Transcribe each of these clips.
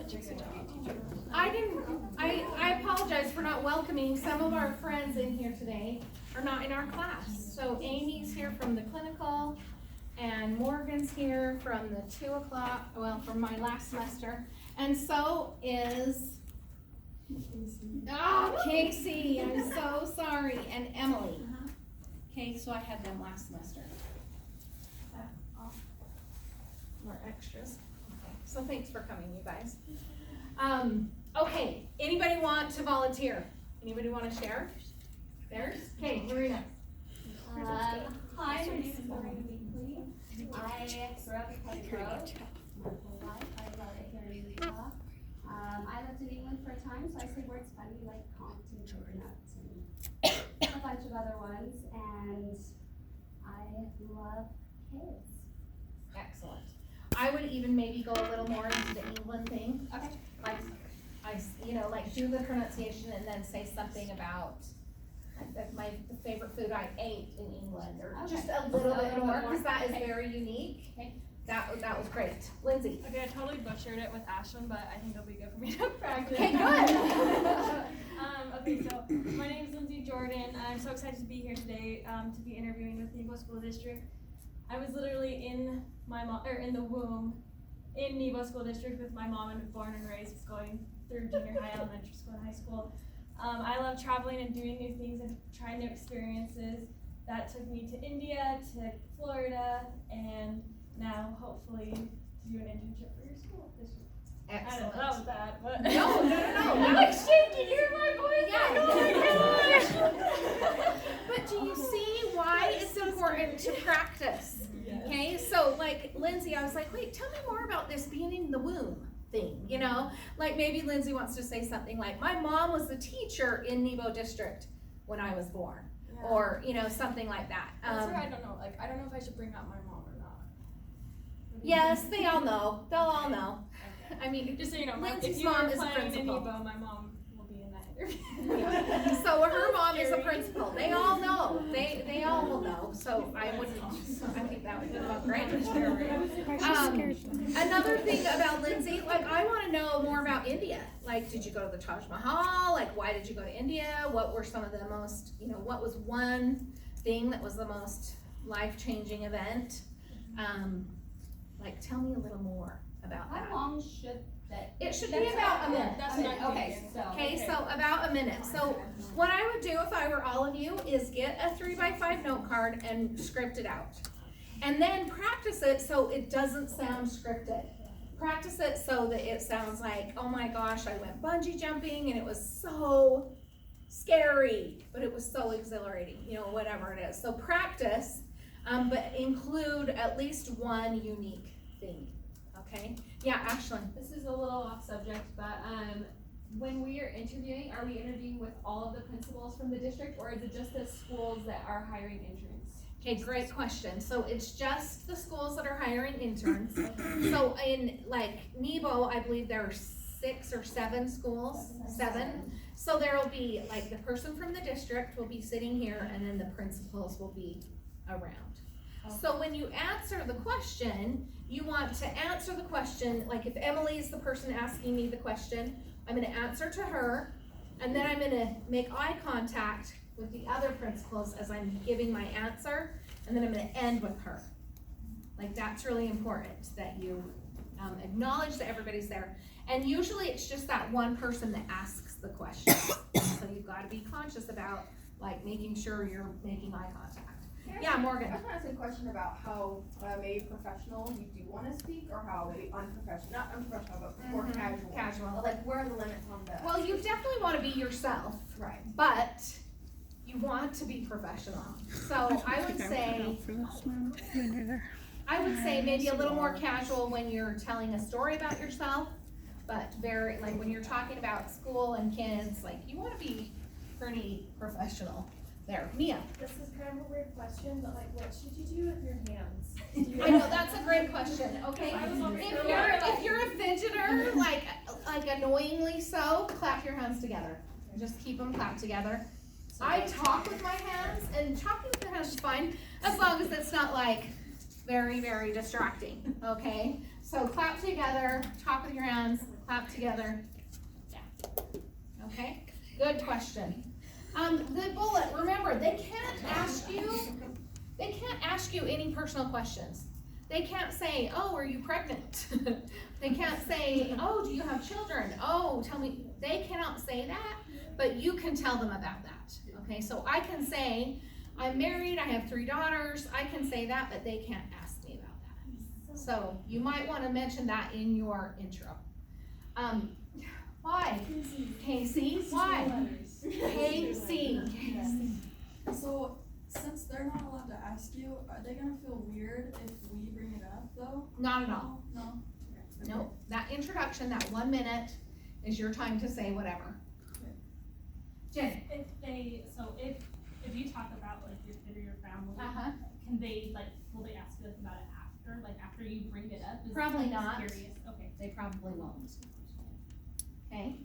such a good job. I apologize for not welcoming some of our friends in here today, are not in our class. So Amy's here from the clinical, and Morgan's here from the 2 o'clock, well, from my last semester. And so is, Casey, I'm so sorry, and Emily. Okay, so I had them last semester. More extras. Okay, so thanks for coming, you guys. Okay, anybody want to volunteer? Anybody want to share? Theirs? Okay, Marina. Hi, my name is Marina Weekly. I grew up in Pleasant Grove my whole life. I love it here in Utah. I lived in England for a time, so I say words funny like Compton, Donuts, and a bunch of other ones. And I love kids. Excellent. I would even maybe go a little more into the England thing. Okay. Like do the pronunciation and then say something about my favorite food I ate in England, or just a little bit more, because that is very unique. Okay. That was great. Lindsay. Okay, I totally butchered it with Ashlyn, but I think it'll be good for me to practice. Okay, good. Okay, so my name is Lindsay Jordan. I'm so excited to be here today to be interviewing with Nebo School District. I was literally in the womb in Nebo School District with my mom, and born and raised, going through junior high, elementary school, and high school. I love traveling and doing new things and trying new experiences. That took me to India, to Florida, and now hopefully to do an internship for your school district. Excellent. I don't know about that, but No. I'm like, shit, can you hear my voice? Yeah. Oh my gosh. But do you see why it's important to practice? Yes. Okay, so like Lindsay, I was like, wait, tell me more about this being in the womb thing, Like maybe Lindsay wants to say something like, my mom was the teacher in Nebo District when I was born, Yeah. or, something like that. That's where I don't know. Like, I don't know if I should bring up my mom or not. Yes, they all know. They'll all know. Okay. I mean, Just so you know, Lindsay's if you mom are is a planning in principal. Nebo, my mom will be in that interview. So her mom is a principal. They all know. They all will know. So I think that would be great. Another thing about Lindsay, like I want to know more about India. Like, did you go to the Taj Mahal? Like, why did you go to India? What were some of the most, what was one thing that was the most life-changing event? Like, tell me a little more about that. How long should that? It should be about a minute. That's Okay, not okay, so. Okay, so about a minute. So what I would do if I were all of you is get a 3x5 note card and script it out. And then practice it so it doesn't sound scripted. Practice it so that it sounds like, oh my gosh, I went bungee jumping and it was so scary, but it was so exhilarating, whatever it is. So practice, but include at least one unique thing, okay? Yeah, Ashlyn. This is a little off subject, but when we are interviewing, are we interviewing with all of the principals from the district, or is it just the schools that are hiring interns? Okay, great question. So it's just the schools that are hiring interns. So in like Nebo, I believe there are 6 or 7 schools, 7. So there'll be like the person from the district will be sitting here, and then the principals will be around. So when you answer the question, you want to answer the question, like if Emily is the person asking me the question, I'm gonna answer to her, and then I'm gonna make eye contact with the other principals as I'm giving my answer, and then I'm gonna end with her. Like that's really important that you acknowledge that everybody's there. And usually it's just that one person that asks the question. So you've gotta be conscious about like making sure you're making eye contact. Yeah, Morgan. I was going to ask a question about how maybe professional you do want to speak, or how maybe unprofessional, not unprofessional, but more casual. Casual. Like, where are the limits on that? Well, you definitely want to be yourself, Right. but you want to be professional. So I would say maybe a little more casual when you're telling a story about yourself, but very, like when you're talking about school and kids, like you want to be pretty professional. There, Mia. This is kind of a weird question, but like, what should you do with your hands? I know, that's a great question, okay? If you're a fidgeter, like annoyingly so, clap your hands together. Just keep them clapped together. I talk with my hands, and talking with your hands is fine, as long as it's not like very, very distracting, okay? So clap together, talk with your hands, clap together. Yeah. Okay, good question. The bullet, remember, they can't ask you any personal questions. They can't say, oh, are you pregnant? They can't say, oh, do you have children? Oh, tell me, they cannot say that, but you can tell them about that. Okay, so I can say, I'm married, I have 3 daughters, I can say that, but they can't ask me about that. So you might want to mention that in your intro. Why? Casey, why? Casey. So, since they're not allowed to ask you, are they gonna feel weird if we bring it up though? Not at all. No? No, that introduction, that 1 minute is your time to say whatever. Jen. If you talk about like your kid or your family, Uh-huh. can they will they ask you about it after you bring it up? Probably I'm just not. Curious. Okay. They probably won't. Okay.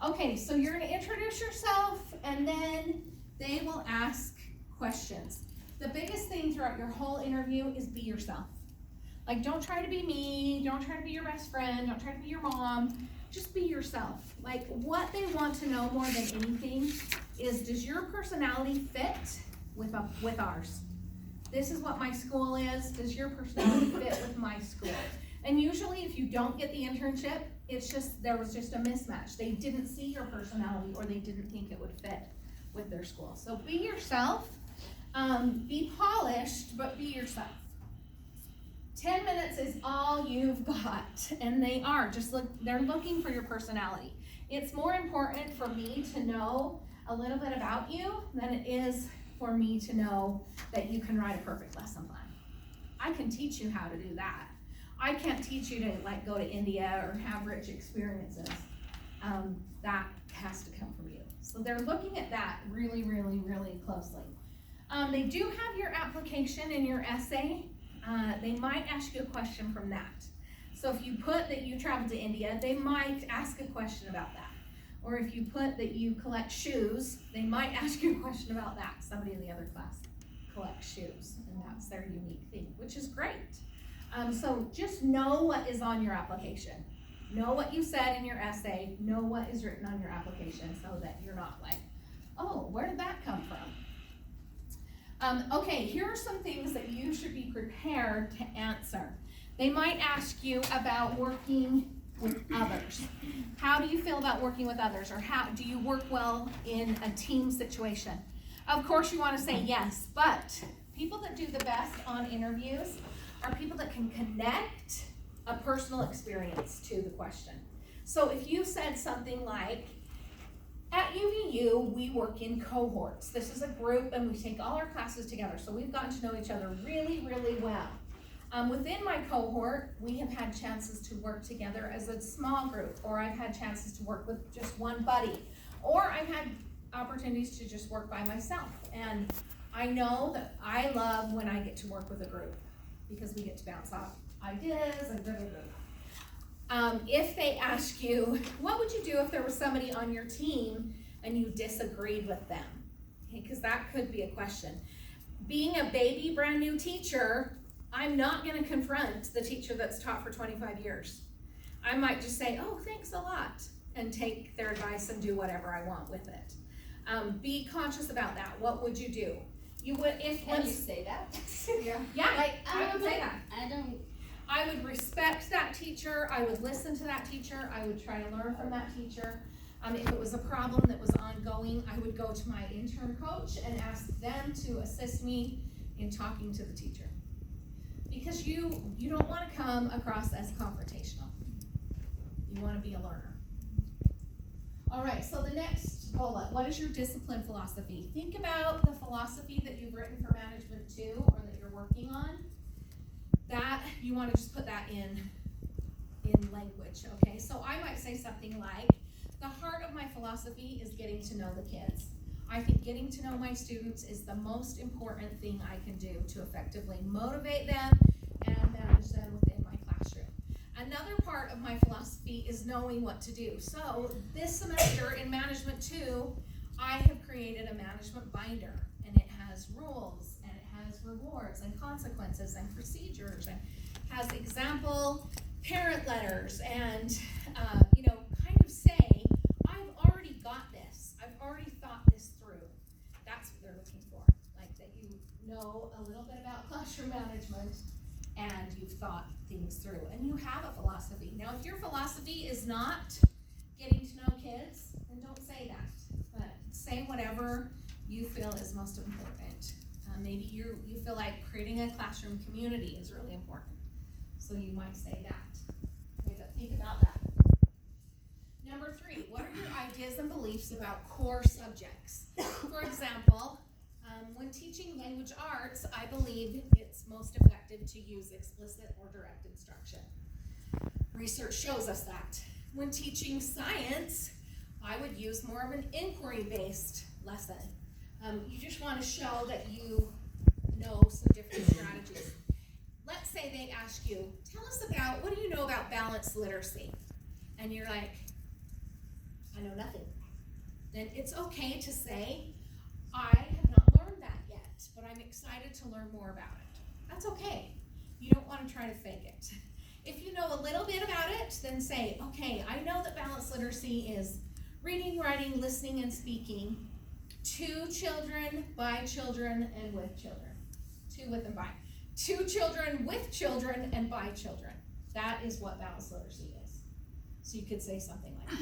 Okay, so you're gonna introduce yourself and then they will ask questions. The biggest thing throughout your whole interview is be yourself. Like, don't try to be me, don't try to be your best friend, don't try to be your mom, just be yourself. Like, what they want to know more than anything is, does your personality fit with ours? This is what my school is, does your personality fit with my school? And usually if you don't get the internship, it's just, there was just a mismatch. They didn't see your personality or they didn't think it would fit with their school. So be yourself, be polished, but be yourself. 10 minutes is all you've got, and they are, they're looking for your personality. It's more important for me to know a little bit about you than it is for me to know that you can write a perfect lesson plan. I can teach you how to do that. I can't teach you to go to India or have rich experiences. That has to come from you. So they're looking at that really, really, really closely. They do have your application and your essay. They might ask you a question from that. So if you put that you traveled to India, they might ask a question about that. Or if you put that you collect shoes, they might ask you a question about that. Somebody in the other class collects shoes, and that's their unique thing, which is great. So just know what is on your application. Know what you said in your essay, know what is written on your application so that you're not like, oh, where did that come from? Okay, here are some things that you should be prepared to answer. They might ask you about working with others. How do you feel about working with others? Or how do you work well in a team situation? Of course you want to say yes, but people that do the best on interviews are people that can connect a personal experience to the question. So if you said something like, at UVU, we work in cohorts. This is a group and we take all our classes together. So we've gotten to know each other really, really well. Within my cohort, we have had chances to work together as a small group, or I've had chances to work with just one buddy, or I've had opportunities to just work by myself. And I know that I love when I get to work with a group because we get to bounce off ideas and if they ask you, what would you do if there was somebody on your team and you disagreed with them? Okay, because that could be a question. Being a baby, brand new teacher, I'm not going to confront the teacher that's taught for 25 years. I might just say, oh, thanks a lot, and take their advice and do whatever I want with it. Be conscious about that. What would you do? You would, if Can you say that? yeah, I would say that. I I would respect that teacher, I would listen to that teacher, I would try to learn from that teacher. If it was a problem that was ongoing, I would go to my intern coach and ask them to assist me in talking to the teacher. Because you don't want to come across as confrontational. You want to be a learner. All right, so the next bullet, what is your discipline philosophy? Think about the philosophy that you've written for Management 2 or that you're working on. That, you want to just put that in language, okay? So I might say something like, the heart of my philosophy is getting to know the kids. I think getting to know my students is the most important thing I can do to effectively motivate them and manage them within my classroom. Another part of my philosophy is knowing what to do. So this semester in Management 2, I have created a management binder, and it has rules, and it has rewards and consequences and procedures, and has example parent letters and, kind of say, I've already got this. I've already thought this through. That's what they're looking for. Like that you know a little bit about classroom management and you've thought things through and you have a philosophy. Now, if your philosophy is not getting to know kids, then don't say that. But say whatever you feel is most important. Maybe you feel like creating a classroom community is really important. So you might say that. Okay, but think about that. Number 3, what are your ideas and beliefs about core subjects? For example, when teaching language arts, I believe it's most effective to use explicit or direct instruction. Research shows us that. When teaching science, I would use more of an inquiry-based lesson. You just want to show that you know some different strategies. Let's say they ask you, tell us about, what do you know about balanced literacy? And you're like, I know nothing. Then it's okay to say, I have not learned that yet, but I'm excited to learn more about it. That's okay. You don't want to try to fake it. If you know a little bit about it, then say, okay, I know that balanced literacy is reading, writing, listening, and speaking to children, by children, and with children. To, with, and by. To children, with children, and by children. That is what balanced literacy is. So you could say something like that.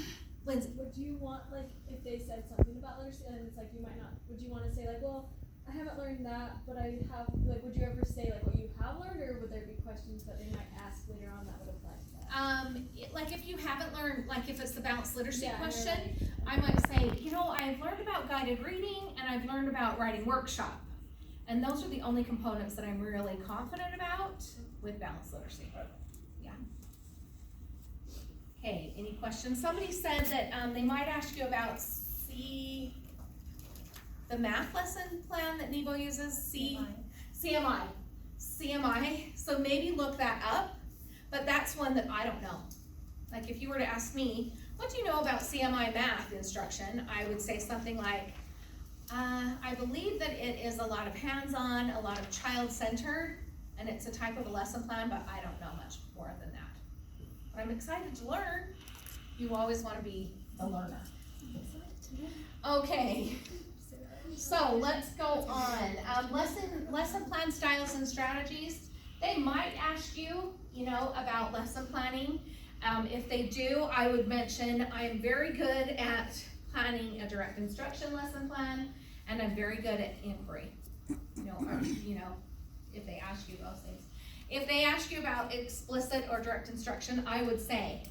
Lindsay. Would you want, like, if they said something about literacy, and it's like you might not, would you want to say, like, well, I haven't learned that, but I have, like, would you ever say, like, what you have learned, or would there be questions that they might ask later on that would apply to that? Like if you haven't learned, like if it's the balanced literacy Yeah, question, right. I might say, I've learned about guided reading and I've learned about writing workshop. And those are the only components that I'm really confident about with balanced literacy. Yeah. Okay, any questions? Somebody said that they might ask you about the math lesson plan that Nebo uses, CMI. So maybe look that up. But that's one that I don't know. Like if you were to ask me, what do you know about CMI math instruction? I would say something like, I believe that it is a lot of hands-on, a lot of child-centered, and it's a type of a lesson plan, but I don't know much more than that. But I'm excited to learn. You always want to be a learner. Okay, so let's go on. Lesson plan styles and strategies. They might ask you, about lesson planning. If they do, I would mention I'm very good at planning a direct instruction lesson plan, and I'm very good at inquiry. If they ask you those things. If they ask you about explicit or direct instruction, I would say,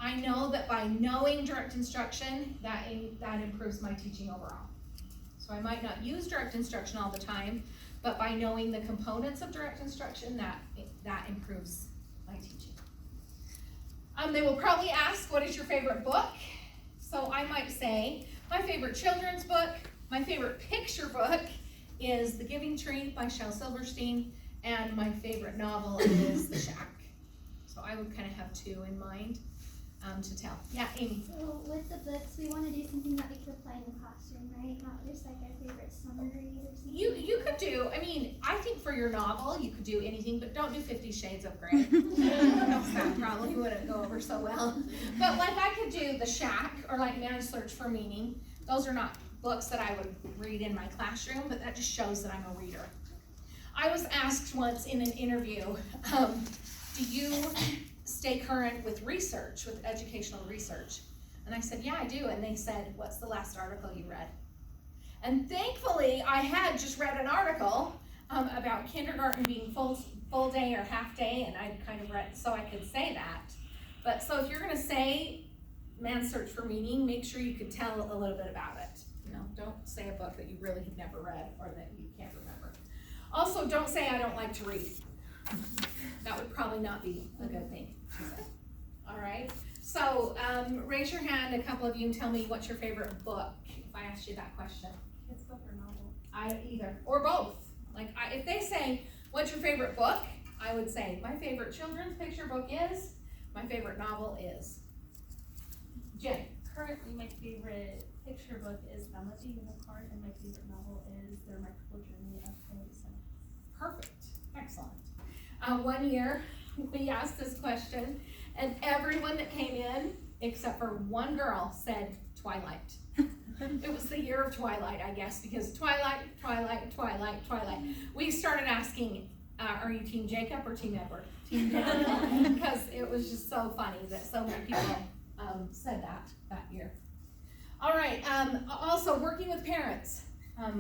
I know that by knowing direct instruction, that improves my teaching overall. So I might not use direct instruction all the time, but by knowing the components of direct instruction, that improves my teaching. They will probably ask, what is your favorite book? So I might say, my favorite children's book, my favorite picture book is The Giving Tree by Shel Silverstein, and my favorite novel is The Shack. So I would kind of have 2 in mind to tell. Yeah, Amy. So with the books, we want to do something that we could apply in the classroom, right? Not just like our favorite summer read or something. You could do, I think for your novel, you could do anything, but don't do 50 Shades of Grey. That probably wouldn't go over so well. But like I could do The Shack or like Man's Search for Meaning. Those are not books that I would read in my classroom, but that just shows that I'm a reader. I was asked once in an interview, do you stay current with research, with educational research? And I said, yeah, I do. And they said, what's the last article you read? And thankfully, I had just read an article about kindergarten being full day or half day, and I kind of read, so I could say that. But so if you're gonna say Man's Search for Meaning, make sure you could tell a little bit about it. Don't say a book that you really have never read or that you can't remember. Also, don't say I don't like to read. That would probably not be a good thing to say. All right, so raise your hand, a couple of you, and tell me what's your favorite book, if I asked you that question. Kids book or novel? Either, or both. If they say, what's your favorite book? I would say, my favorite children's picture book is, my favorite novel is. Jen. Currently, my favorite picture book is Velma the Unicorn, and my favorite novel is The Remarkable Journey of Coyote Smith. Perfect, excellent. 1 year, we asked this question, and everyone that came in, except for one girl, said Twilight. It was the year of Twilight, I guess, because Twilight. We started asking, are you Team Jacob or Team Edward? Team Jacob, because it was just so funny that so many people said that year. All right, also working with parents.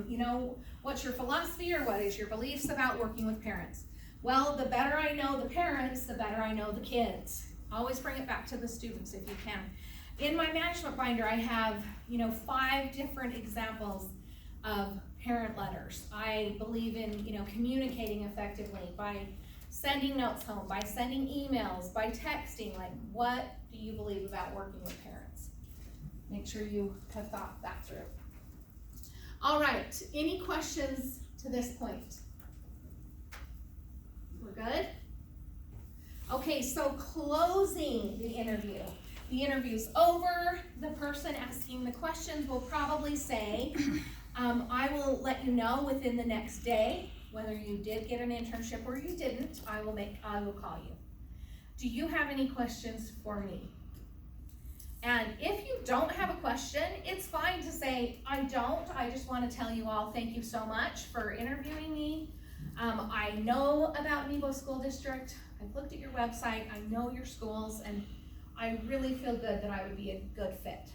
You know, what's your philosophy or what is your beliefs about working with parents? Well, the better I know the parents, the better I know the kids. Always bring it back to the students if you can. In my management binder, I have, 5 different examples of parent letters. I believe in, communicating effectively by sending notes home, by sending emails, by texting. Like, what do you believe about working with parents? Make sure you have thought that through. All right, any questions to this point? We're good? Okay, so closing the interview. The interview's over. The person asking the questions will probably say, I will let you know within the next day whether you did get an internship or you didn't. I will call you. Do you have any questions for me? And if you don't have a question, it's fine to say, I don't. I just want to tell you all thank you so much for interviewing me. I know about Nebo School District. I've looked at your website. I know your schools, and I really feel good that I would be a good fit.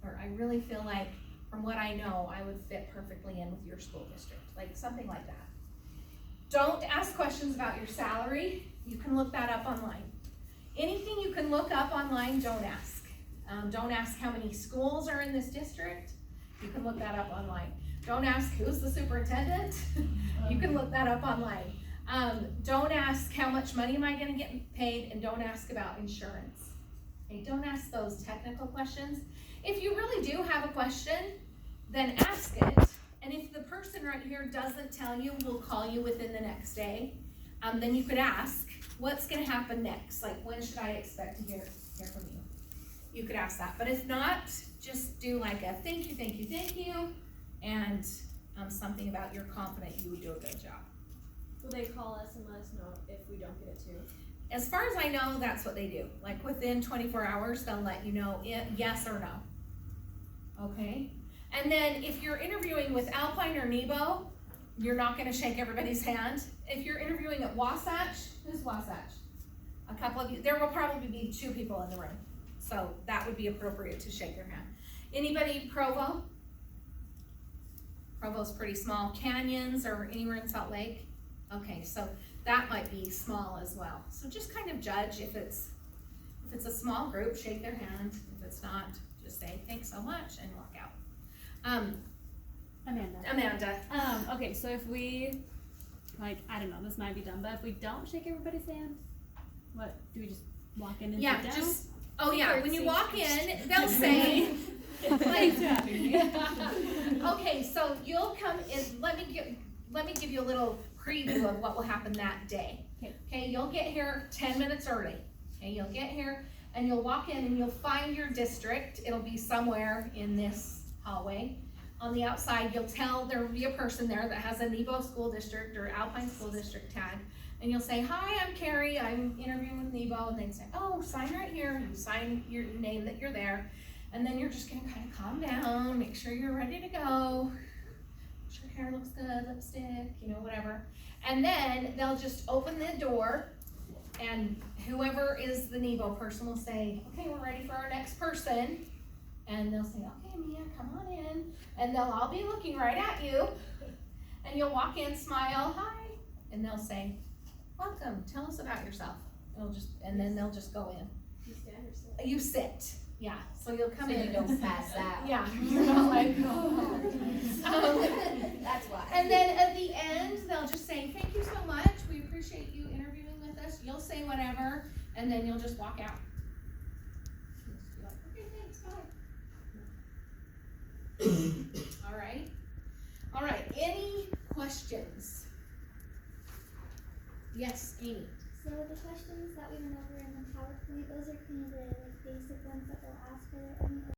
Or I really feel like, from what I know, I would fit perfectly in with your school district. Like something like that. Don't ask questions about your salary. You can look that up online. Anything you can look up online, don't ask. Don't ask how many schools are in this district. You can look that up online. Don't ask who's the superintendent. You can look that up online. Don't ask how much money am I going to get paid, and don't ask about insurance. Okay, don't ask those technical questions. If you really do have a question, then ask it. And if the person right here doesn't tell you, we'll call you within the next day. Then you could ask, what's going to happen next? Like, when should I expect to hear from you? You could ask that. But if not, just do like a thank you, and something about you're confident you would do a good job. Will they call us and let us know if we don't get it too? As far as I know, that's what they do. Like within 24 hours, they'll let you know yes or no. Okay? And then if you're interviewing with Alpine or Nebo, you're not gonna shake everybody's hand. If you're interviewing at Wasatch, who's Wasatch? A couple of you, there will probably be 2 people in the room. So that would be appropriate to shake their hand. Anybody Provo? Provo's pretty small. Canyons or anywhere in Salt Lake? Okay, so that might be small as well. So just kind of judge if it's a small group, shake their hand. If it's not, just say thanks so much and walk out. Amanda. Okay, so if we, I don't know, this might be dumb, but if we don't shake everybody's hand, what, do we just walk in and sit down? When you walk in, they'll say, okay, so you'll come in, let me give you a little preview of what will happen that day. Okay, you'll get here 10 minutes early. Okay, you'll get here and you'll walk in and you'll find your district. It'll be somewhere in this hallway. On the outside, there'll be a person there that has a Nebo School District or Alpine School District tag. And you'll say, hi, I'm Carrie, I'm interviewing with Nebo. And they'd say, oh, sign right here. You sign your name that you're there. And then you're just gonna kind of calm down, make sure you're ready to go. Make sure your hair looks good, lipstick, whatever. And then they'll just open the door and whoever is the Nebo person will say, okay, we're ready for our next person. And they'll say, okay, Mia, come on in. And they'll all be looking right at you. And you'll walk in, smile, hi. And they'll say, welcome, tell us about yourself. And then they'll just go in. You stand or sit? You sit, yeah. So you'll come in. You don't pass out. Yeah, you're not like, oh. That's why. And then at the end, they'll just say, thank you so much. We appreciate you interviewing with us. You'll say whatever, and then you'll just walk out. You'll just be like, okay, thanks, bye. All right, any questions? Yes, Amy. So the questions that we went over in the PowerPoint, those are kind of the basic ones that they'll ask. Are there any